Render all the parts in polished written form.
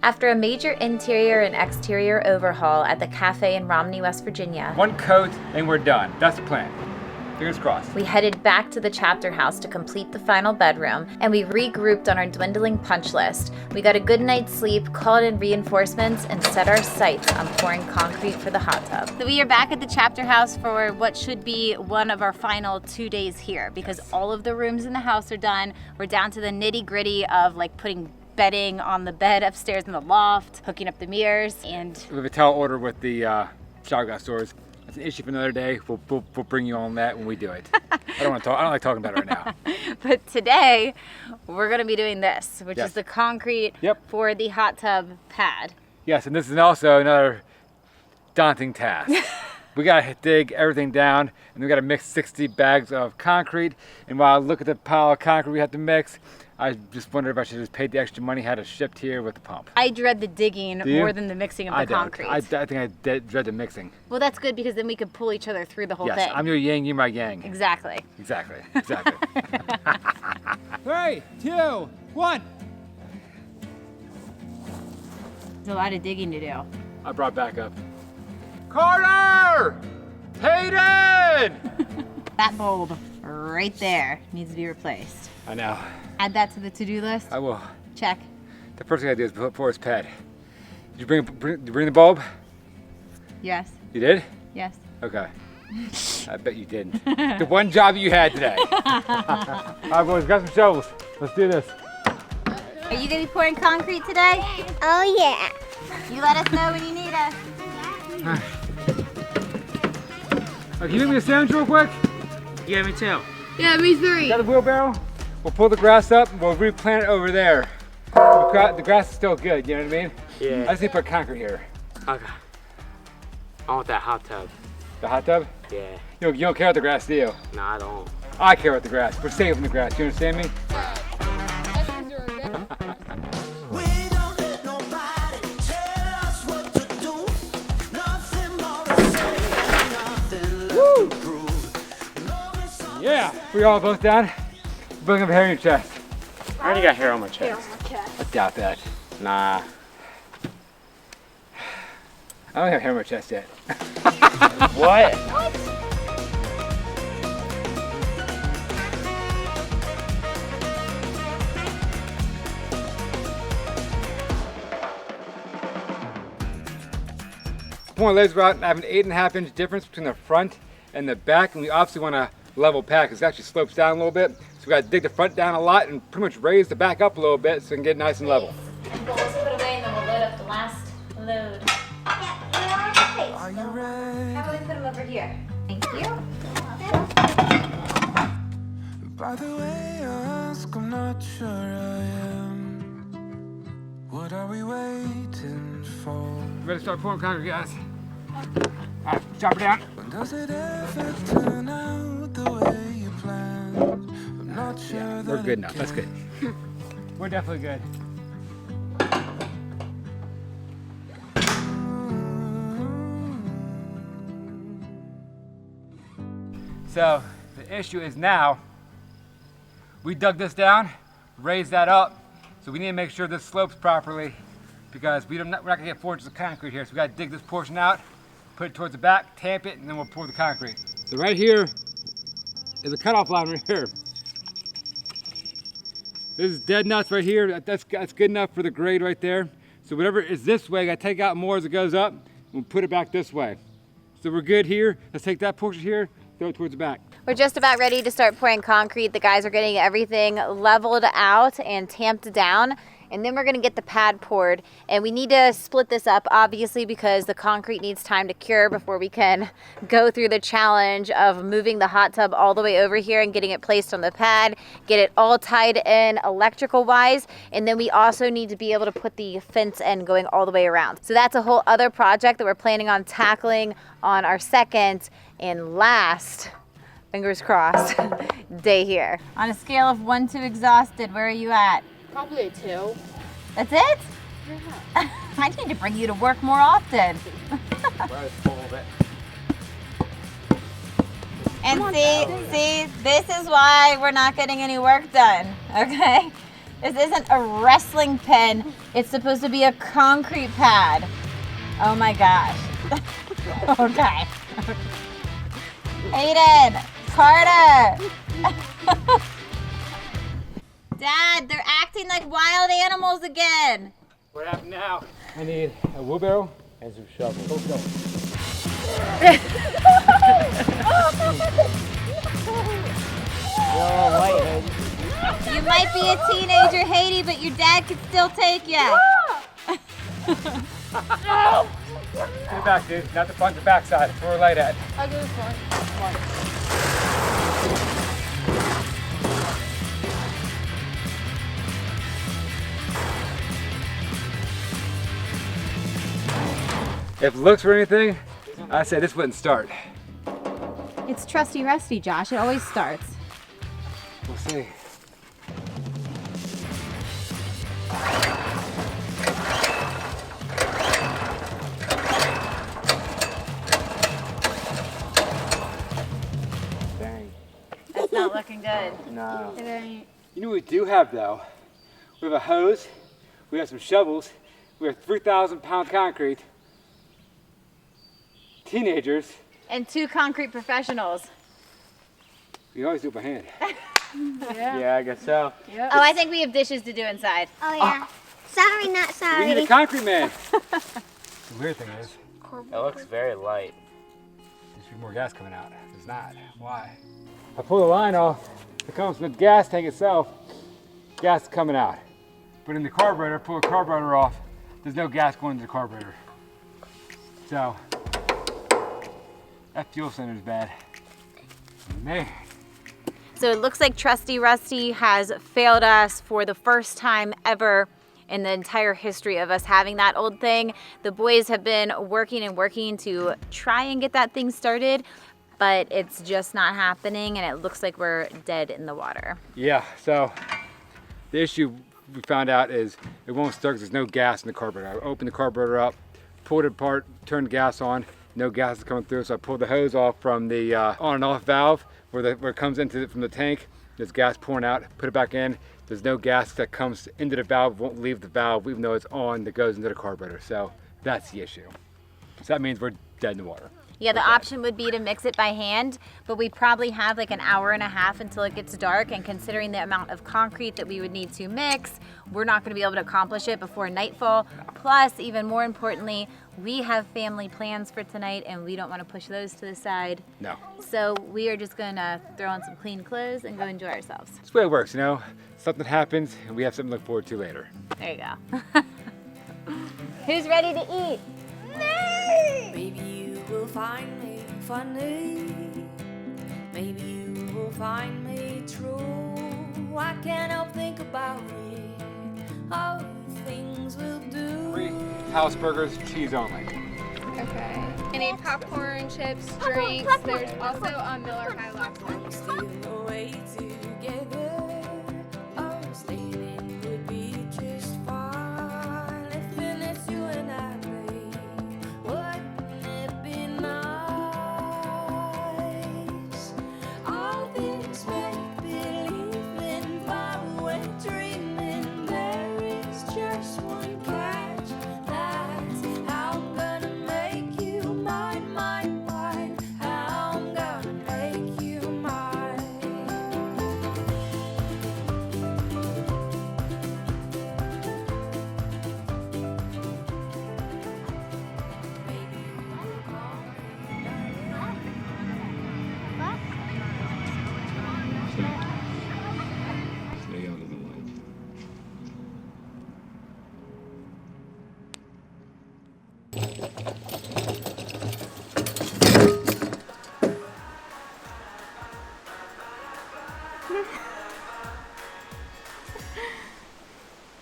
After a major interior and exterior overhaul at the cafe in Romney, West Virginia, one coat and we're done. That's the plan. Fingers crossed. We headed back to the chapter house to complete the final bedroom, and we regrouped on our dwindling punch list. We got a good night's sleep, called in reinforcements, and set our sights on pouring concrete for the hot tub. So we are back at the chapter house for what should be one of our final 2 days here, because all of the rooms in the house are done. We're down to the nitty gritty of like putting bedding on the bed upstairs in the loft, hooking up the mirrors, and We have a towel order with the shower glass doors. It's an issue for another day. We'll bring you on that when we do it. I don't like talking about it right now. But today we're gonna be doing this, which Yes. is the concrete Yep. for the hot tub pad. Yes, and this is also another daunting task. We gotta dig everything down, and we gotta mix 60 bags of concrete. And while I look at the pile of concrete we have to mix, I just wondered if I should just pay the extra money, had it shipped here with the pump. I dread the digging Do you? more than the mixing of the I don't. concrete. I think I dread the mixing. Well, that's good because then we could pull each other through the whole Yes, thing. I'm your yang, you're my yang. Exactly. Exactly. 3, 2, 1. There's a lot of digging to do. I brought backup. Carter! Hayden! That bulb right there needs to be replaced. I know. Add that to the to-do list. I will. Check. The first thing I do is put for his pad. Did you bring the bulb? Yes. You did? Yes. Okay. I bet you didn't. The one job you had today. All right, boys, got some shovels. Let's do this. Are you gonna be pouring concrete today? Oh yeah. You let us know when you need us. Can you make me a sandwich real quick? Yeah, me too. Yeah, me three. Got the wheelbarrow? We'll pull the grass up and we'll replant it over there. The grass is still good, you know what I mean? Yeah. I just need to put concrete here. Okay. I want that hot tub. The hot tub? Yeah. You don't care about the grass, do you? No, I don't. I care about the grass. We're saving the grass. You understand me? Woo! Yeah, we all both down. Bring up hair in your chest. I already got hair on my chest. I doubt that. Nah. I don't have hair on my chest yet. What? Point legs about I have an 8.5 inch difference between the front and the back, and we obviously want to level pack because it actually slopes down a little bit. So we got to dig the front down a lot and pretty much raise the back up a little bit so we can get it nice and level. We'll just put away and then we'll load up the last load. Are you ready? How about we put them over here? Thank you. By the way I ask, I'm not sure I am. What are we waiting for? Ready to start pouring concrete, guys? Alright, chop it down. When does it ever turn out the way you planned? I'm not sure that We're good now. it That's good. We're definitely good. So the issue is now we dug this down, raised that up, so we need to make sure this slopes properly because we're not gonna get 4 inches of concrete here. So we gotta dig this portion out, put it towards the back, tamp it, and then we'll pour the concrete. So right here is a cutoff line right here. This is dead nuts right here. That's good enough for the grade right there. So whatever is this way, I gotta take out more as it goes up, and we'll put it back this way. So we're good here. Let's take that portion here, throw it towards the back. We're just about ready to start pouring concrete. The guys are getting everything leveled out and tamped down. And then we're gonna get the pad poured. And we need to split this up, obviously, because the concrete needs time to cure before we can go through the challenge of moving the hot tub all the way over here and getting it placed on the pad, get it all tied in electrical wise. And then we also need to be able to put the fence end going all the way around. So that's a whole other project that we're planning on tackling on our second and last, fingers crossed, day here. On a scale of 1 to exhausted, where are you at? Probably a 2. That's it? Yeah. I need to bring you to work more often. And see, this is why we're not getting any work done, okay? This isn't a wrestling pin. It's supposed to be a concrete pad. Oh my gosh. Okay. Aiden, Carter. Dad, they're acting like wild animals again. What happened now? I need a wheelbarrow and some shovels. Let's go. You might be a teenager, Haiti, but your dad could still take you. Get back, dude. Not the front, the back side. That's where we're light at. I'll go this one. If it looks for anything, I said this wouldn't start. It's trusty rusty, Josh. It always starts. We'll see. Dang. That's not looking good. No. It ain't. You know what we do have though? We have a hose, we have some shovels, we have 3,000 pound concrete, teenagers. And 2 concrete professionals. We always do it by hand. Yeah, I guess so. Yep. Oh, I think we have dishes to do inside. Oh yeah. Sorry, not We need a sorry. concrete man. The weird thing is, It looks very light. there should be more gas coming out. There's not. Why? I pull the line off, it comes from the gas tank itself, gas is coming out. But in the carburetor, pull the carburetor off, there's no gas going into the carburetor. So, that fuel cylinder is bad. Man. So it looks like Trusty Rusty has failed us for the first time ever in the entire history of us having that old thing. The boys have been working and working to try and get that thing started, but it's just not happening, and it looks like we're dead in the water. Yeah, so the issue we found out is it won't start because there's no gas in the carburetor. I opened the carburetor up, pulled it apart, turned the gas on, no gas is coming through, so I pulled the hose off from the on and off valve where it comes into from the tank. There's gas pouring out, put it back in. There's no gas that comes into the valve, won't leave the valve even though it's on, that goes into the carburetor. So that's the issue. So that means we're dead in the water. Yeah, the option would be to mix it by hand, but we probably have like an hour and a half until it gets dark, and considering the amount of concrete that we would need to mix, we're not going to be able to accomplish it before nightfall. Plus, even more importantly, we have family plans for tonight and we don't want to push those to the side. No. So we are just going to throw on some clean clothes and go enjoy ourselves. That's the way it works, you know? Something happens and we have something to look forward to later. There you go. Who's ready to eat? Maybe you will find me funny. Maybe you will find me true. I can't help think about it. All the things we'll do. 3 house burgers, cheese only. Okay. Any popcorn, chips, drinks. There's also a Miller High Lobster. Steal away together. Oh, stealing would be just fine. If then it's you and I, babe, wouldn't it be nice? All this make-believe and faraway dreaming. There is just one catch. That's how I'm gonna make you mine, mine, mine. How I'm gonna make you mine.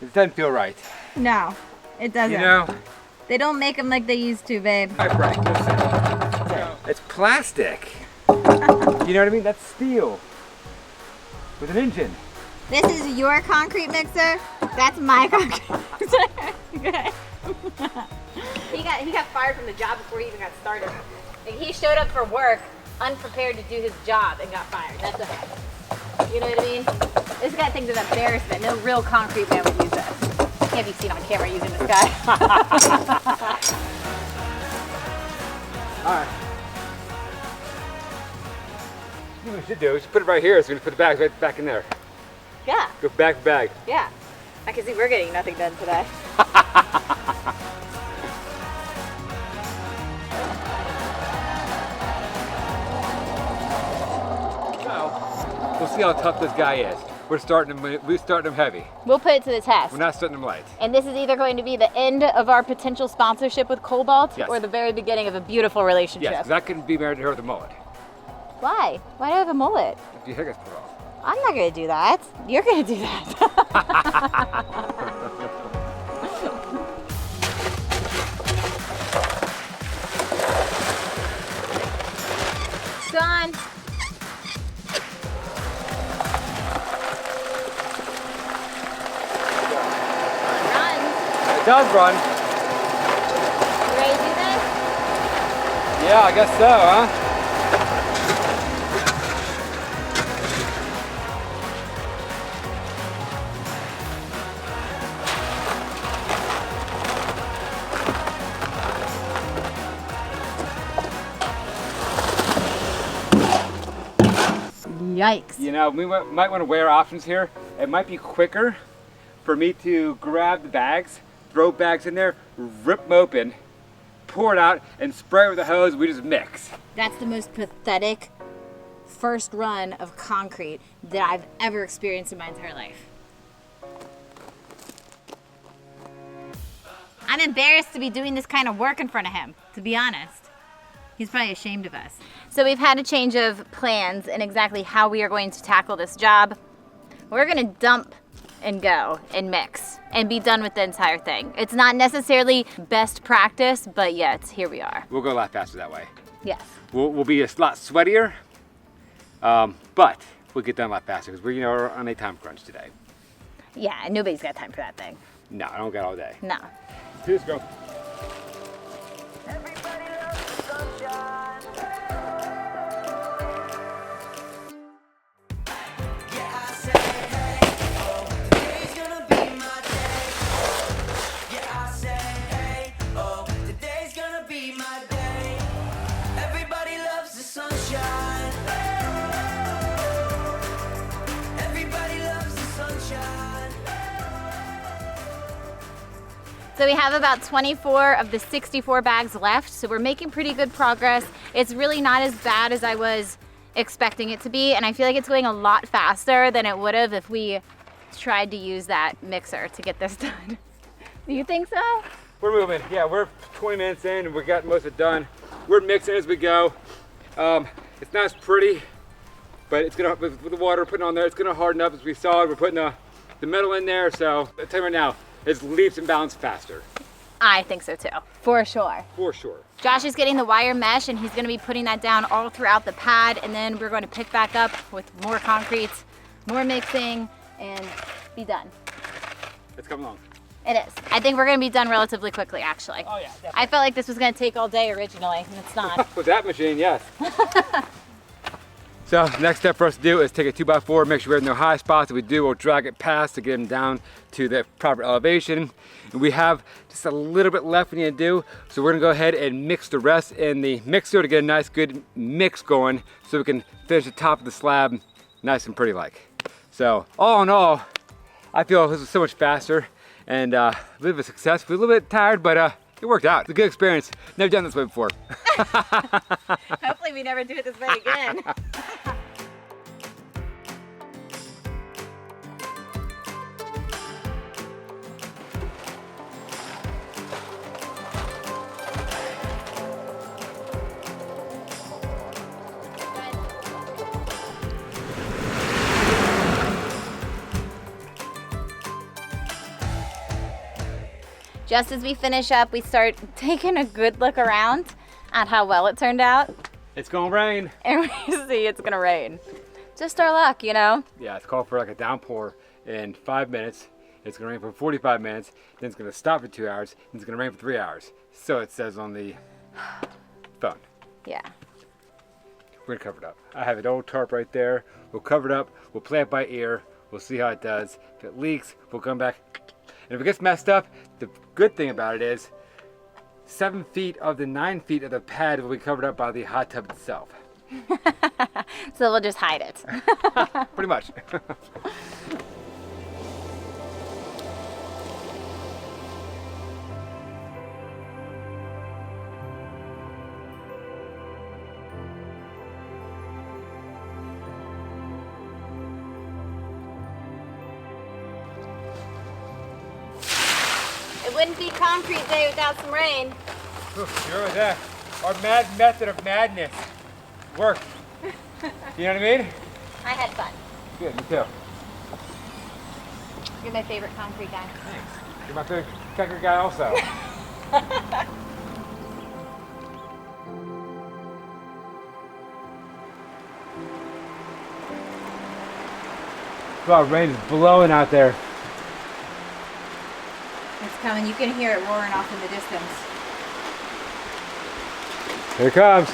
It doesn't feel right. No, it doesn't. You know? They don't make them like they used to, babe. All right, listen. It's plastic. You know what I mean? That's steel with an engine. This is your concrete mixer. That's my concrete mixer. Okay. He got fired from the job before he even got started. Like, he showed up for work unprepared to do his job and got fired. That's okay. You know what I mean? This guy thinks it's embarrassment. No real concrete man would use this. Can't be seen on camera using this guy. All right. What we should do is put it right here, so we can put the bags right back in there. Yeah, Go bag for bag. yeah. I can see we're getting nothing done today. So, we'll see how tough this guy is. We're starting him heavy. We'll put it to the test. We're not starting him light. And this is either going to be the end of our potential sponsorship with Cobalt Yes. or the very beginning of a beautiful relationship. Yes, because I couldn't be married to her with a mullet. Why? Why do I have a mullet? If your hair gets put off. I'm not going to do that. You're going to do that. Done. Run. It does run. You ready to do this? Yeah, I guess so, huh? Yikes. You know, we might want to weigh our options here. It might be quicker for me to grab the bags, throw bags in there, rip them open, pour it out, and spray with the hose. We just mix. That's the most pathetic first run of concrete that I've ever experienced in my entire life. I'm embarrassed to be doing this kind of work in front of him, to be honest. He's probably ashamed of us. So we've had a change of plans in exactly how we are going to tackle this job. We're gonna dump and go and mix and be done with the entire thing. It's not necessarily best practice, but yet here we are. We'll go a lot faster that way. Yes. We'll be a lot sweatier, but we'll get done a lot faster because we're on a time crunch today. Yeah, and nobody's got time for that thing. No, I don't got all day. No. Let's go. So we have about 24 of the 64 bags left, so we're making pretty good progress. It's really not as bad as I was expecting it to be, and I feel like it's going a lot faster than it would have if we tried to use that mixer to get this done. Do you think so? We're moving. Yeah, we're 20 minutes in and we got most of it done. We're mixing as we go. It's not as pretty, but it's gonna, with the water putting on there, it's gonna harden up as we saw. We're putting the metal in there, so I'll tell you right now, it's leaps and bounds faster. I think so too, for sure. For sure. Josh is getting the wire mesh and he's gonna be putting that down all throughout the pad, and then we're going to pick back up with more concrete, more mixing, and be done. It's coming along. It is. I think we're gonna be done relatively quickly, actually. Oh yeah, definitely. I felt like this was gonna take all day originally, and it's not. With that machine, yes. So next step for us to do is take a 2x4, make sure we have no high spots. If we do, we'll drag it past to get them down to the proper elevation. And we have just a little bit left we need to do. So we're gonna go ahead and mix the rest in the mixer to get a nice good mix going so we can finish the top of the slab nice and pretty like. So all in all, I feel this was so much faster and a bit of a success. We're a little bit tired, but it worked out. It's a good experience. Never done this way before. Hopefully we never do it this way again. Just as we finish up, we start taking a good look around at how well it turned out. It's gonna rain. And we see it's gonna rain. Just our luck, you know? Yeah, it's called for like a downpour in 5 minutes. It's gonna rain for 45 minutes, then it's gonna stop for 2 hours, and it's gonna rain for 3 hours. So it says on the phone. Yeah. We're gonna cover it up. I have an old tarp right there. We'll cover it up, we'll play it by ear, We'll see how it does. If it leaks, we'll come back. And if it gets messed up, the good thing about it is 7 feet of the 9 feet of the pad will be covered up by the hot tub itself. So we'll just hide it. Pretty much. It wouldn't be concrete day without some rain. You're with that. Our mad method of madness worked. You know what I mean? I had fun. Good, me too. You're my favorite concrete guy. Thanks. You're my favorite concrete guy also. Wow, rain is blowing out there. It's coming. You can hear it roaring off in the distance. Here it comes.